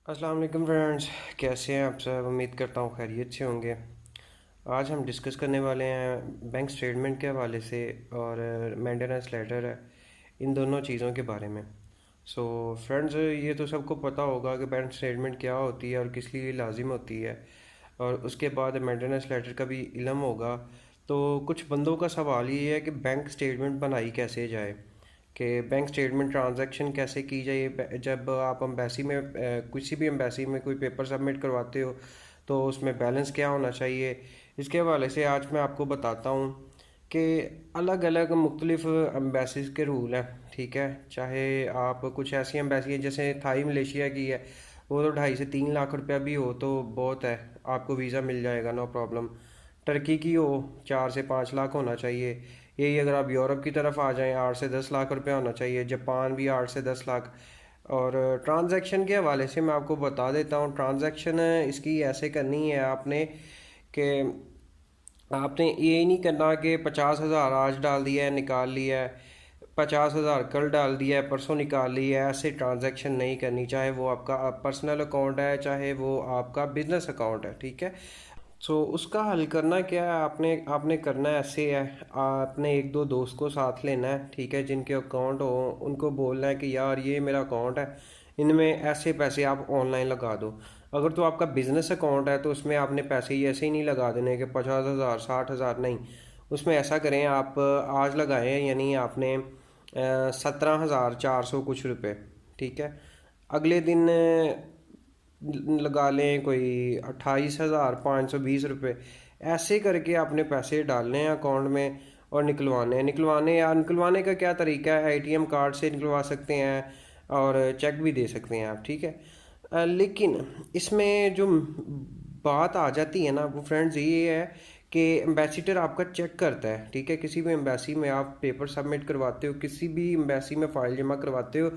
अस्सलाम वालेकुम फ्रेंड्स, कैसे हैं आप सब। उम्मीद करता हूँ खैरियत से होंगे। आज हम डिस्कस करने वाले हैं बैंक स्टेटमेंट के हवाले से और मेंटेनेंस लेटर है, इन दोनों चीज़ों के बारे में। सो फ्रेंड्स, ये तो सबको पता होगा कि बैंक स्टेटमेंट क्या होती है और किस लिए लाजिम होती है, और उसके बाद मेंटेनेंस लेटर का भी इल्म होगा। तो कुछ बंदों का सवाल ये है कि बैंक स्टेटमेंट बनाई कैसे जाए, कि बैंक स्टेटमेंट ट्रांजैक्शन कैसे की जाए। जब आप एम्बेसी में किसी भी एम्बेसी में कोई पेपर सबमिट करवाते हो तो उसमें बैलेंस क्या होना चाहिए, इसके हवाले से आज मैं आपको बताता हूँ कि अलग अलग मुख्तलिफ एम्बेसीज के रूल हैं। ठीक है, चाहे आप कुछ ऐसी एम्बेसी हैं जैसे थाई मलेशिया की है, वो तो 2.5 से 3 लाख रुपया भी हो तो बहुत है, आपको वीज़ा मिल जाएगा, नो प्रॉब्लम। टर्की की हो 4 से 5 लाख होना चाहिए। यही अगर आप यूरोप की तरफ आ जाएं 8 से 10 लाख रुपया होना चाहिए। जापान भी 8 से 10 लाख। और ट्रांजैक्शन के हवाले से मैं आपको बता देता हूँ, ट्रांजैक्शन इसकी ऐसे करनी है आपने कि आपने ये नहीं करना कि 50,000 आज डाल दिया है निकाल लिया है, 50,000 कल डाल दिया है परसों निकाल लिया है। ऐसे ट्रांजैक्शन नहीं करनी, चाहे वो आपका पर्सनल अकाउंट है चाहे वो आपका बिजनेस अकाउंट है। ठीक है, सो उसका हल करना क्या है, आपने आपने करना ऐसे है, आपने एक दो दोस्त को साथ लेना है, ठीक है, जिनके अकाउंट हो उनको बोलना है कि यार ये मेरा अकाउंट है, इनमें ऐसे पैसे आप ऑनलाइन लगा दो। अगर तो आपका बिजनेस अकाउंट है तो उसमें आपने पैसे ही ऐसे ही नहीं लगा देने कि 50,000 60,000 नहीं। उसमें ऐसा करें, आप आज लगाएं, यानी आपने 17,400 कुछ रुपए, ठीक है, अगले दिन लगा लें कोई 28,520 रुपये। ऐसे करके आपने पैसे डालने हैं अकाउंट में और निकलवाने का क्या तरीका है, एटीएम कार्ड से निकलवा सकते हैं और चेक भी दे सकते हैं आप। ठीक है, लेकिन इसमें जो बात आ जाती है ना वो फ्रेंड्स ये है कि एम्बेसडर आपका चेक करता है। ठीक है, किसी भी एम्बेसी में आप पेपर सबमिट करवाते हो, किसी भी एम्बेसी में फ़ाइल जमा करवाते हो,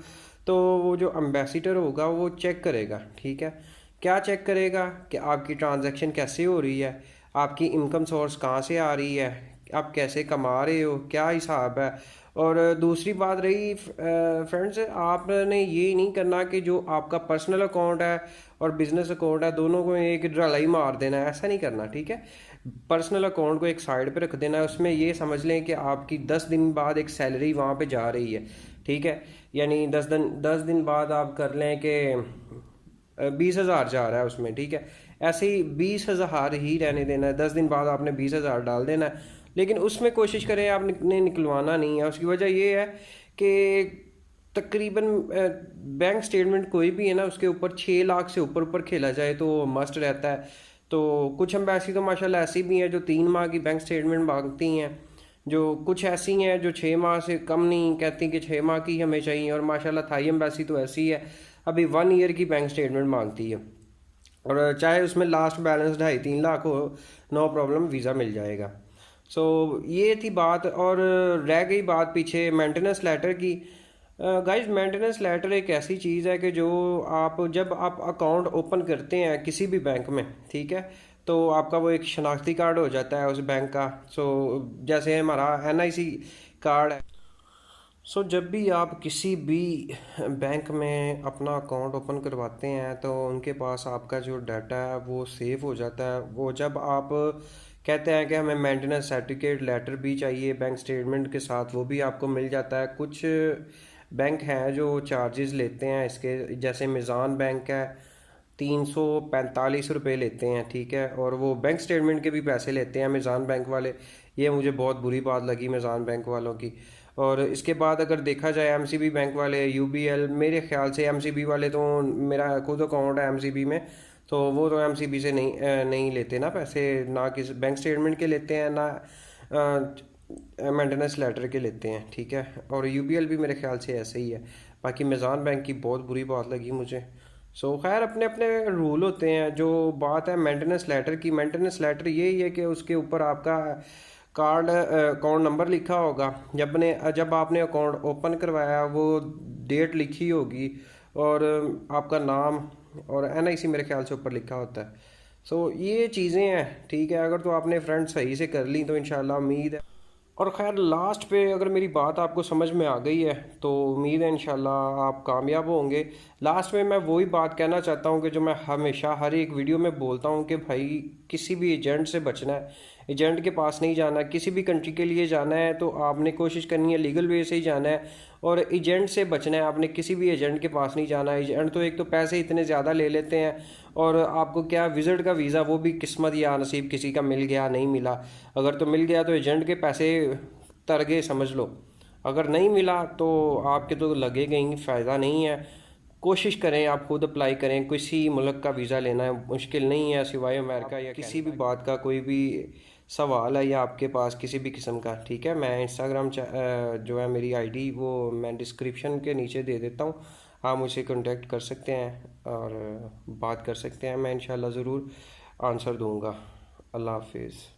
तो वो जो एम्बेसडर होगा वो चेक करेगा। ठीक है, क्या चेक करेगा कि आपकी ट्रांजैक्शन कैसे हो रही है, आपकी इनकम सोर्स कहाँ से आ रही है, आप कैसे कमा रहे हो, क्या हिसाब है। और दूसरी बात रही फ्रेंड्स, आपने ये नहीं करना कि जो आपका पर्सनल अकाउंट है और बिजनेस अकाउंट है दोनों को एक ड्राई मार देना है, ऐसा नहीं करना। ठीक है, पर्सनल अकाउंट को एक साइड पे रख देना है, उसमें ये समझ लें कि आपकी 10 दिन बाद एक सैलरी वहाँ पे जा रही है। ठीक है, यानी 10 दिन बाद आप कर लें कि 20,000 जा रहा है उसमें। ठीक है, ऐसे ही 20,000 ही रहने देना है, 10 दिन बाद आपने 20,000 डाल देना है, लेकिन उसमें कोशिश करें आपने निकलवाना नहीं है। उसकी वजह ये है कि तकरीबन बैंक स्टेटमेंट कोई भी है ना उसके ऊपर 6 लाख से ऊपर ऊपर खेला जाए तो मस्ट रहता है। तो कुछ एम्बेसी तो माशाल्लाह ऐसी भी हैं जो 3 माह की बैंक स्टेटमेंट मांगती हैं, जो कुछ ऐसी हैं जो 6 माह से कम नहीं कहती कि 6 माह की हमें चाहिए, और माशाल्लाह थाई एम्बेसी तो ऐसी है अभी 1 ईयर की बैंक स्टेटमेंट मांगती है, और चाहे उसमें लास्ट बैलेंस 2.5 3 लाख हो, नो प्रॉब्लम, वीज़ा मिल जाएगा। सो ये थी बात, और रह गई बात पीछे मेंटेनेंस लेटर की। गाइस, मेंटेनेंस लेटर एक ऐसी चीज़ है कि जो आप जब आप अकाउंट ओपन करते हैं किसी भी बैंक में, ठीक है, तो आपका वो एक शनाख्ती कार्ड हो जाता है उस बैंक का। सो जैसे हमारा एनआईसी कार्ड है। सो जब भी आप किसी भी बैंक में अपना अकाउंट ओपन करवाते हैं तो उनके पास आपका जो डाटा है वो सेव हो जाता है। वो जब आप कहते हैं कि हमें मेंटेनेंस सर्टिफिकेट लेटर भी चाहिए बैंक स्टेटमेंट के साथ, वो भी आपको मिल जाता है। कुछ बैंक हैं जो चार्जेस लेते हैं इसके, जैसे मिज़ान बैंक है, 345 रुपये लेते हैं। ठीक है, और वो बैंक स्टेटमेंट के भी पैसे लेते हैं मिज़ान बैंक वाले। ये मुझे बहुत बुरी बात लगी मिज़ान बैंक वालों की। और इसके बाद अगर देखा जाए एमसीबी बैंक वाले, यूबीएल, मेरे ख्याल से एमसीबी वाले तो, मेरा खुद अकाउंट है एमसीबी में, तो वो तो एमसीबी से नहीं लेते ना पैसे, ना किस बैंक स्टेटमेंट के लेते हैं ना मेंटेनेंस लेटर के लेते हैं। ठीक है, और यूबीएल भी मेरे ख्याल से ऐसे ही है। बाकी मिज़ान बैंक की बहुत बुरी बात लगी मुझे। सो खैर, अपने अपने रूल होते हैं। जो बात है मेंटेनेंस लेटर की, मेंटेनेंस लेटर यही है कि उसके ऊपर आपका कार्ड अकाउंट नंबर लिखा होगा। जब आपने अकाउंट ओपन करवाया वो डेट लिखी होगी, और आपका नाम और एनआईसी मेरे ख्याल से ऊपर लिखा होता है। सो ये चीज़ें हैं। ठीक है, अगर तो आपने फ्रेंड सही से कर ली तो इंशाल्लाह उम्मीद है और ख़ैर लास्ट पे अगर मेरी बात आपको समझ में आ गई है तो उम्मीद है इंशाल्लाह आप कामयाब होंगे। लास्ट में मैं वही बात कहना चाहता हूँ कि जो मैं हमेशा हर एक वीडियो में बोलता हूँ कि भाई किसी भी एजेंट से बचना है, एजेंट के पास नहीं जाना। किसी भी कंट्री के लिए जाना है तो आपने कोशिश करनी है लीगल वे से ही जाना है, और एजेंट से बचना है। आपने किसी भी एजेंट के पास नहीं जाना। एजेंट तो एक तो पैसे इतने ज़्यादा ले लेते हैं, और आपको क्या विज़िट का वीज़ा वो भी किस्मत या नसीब, किसी का मिल गया नहीं मिला। अगर तो मिल गया तो एजेंट के पैसे तर गए समझ लो, अगर नहीं मिला तो आपके तो लगेगा ही, फ़ायदा नहीं है। कोशिश करें, आप खुद अप्लाई करें। किसी मुल्क का वीज़ा लेना है मुश्किल नहीं है सिवाय अमेरिका या किसी भी बात का कोई भी सवाल है या आपके पास किसी भी किस्म का, ठीक है। मैं इंस्टाग्राम जो है मेरी आईडी वो मैं डिस्क्रिप्शन के नीचे दे देता हूँ। आप मुझसे कांटेक्ट कर सकते हैं और बात कर सकते हैं। मैं इंशाल्लाह ज़रूर आंसर दूंगा। अल्लाह हाफिज़।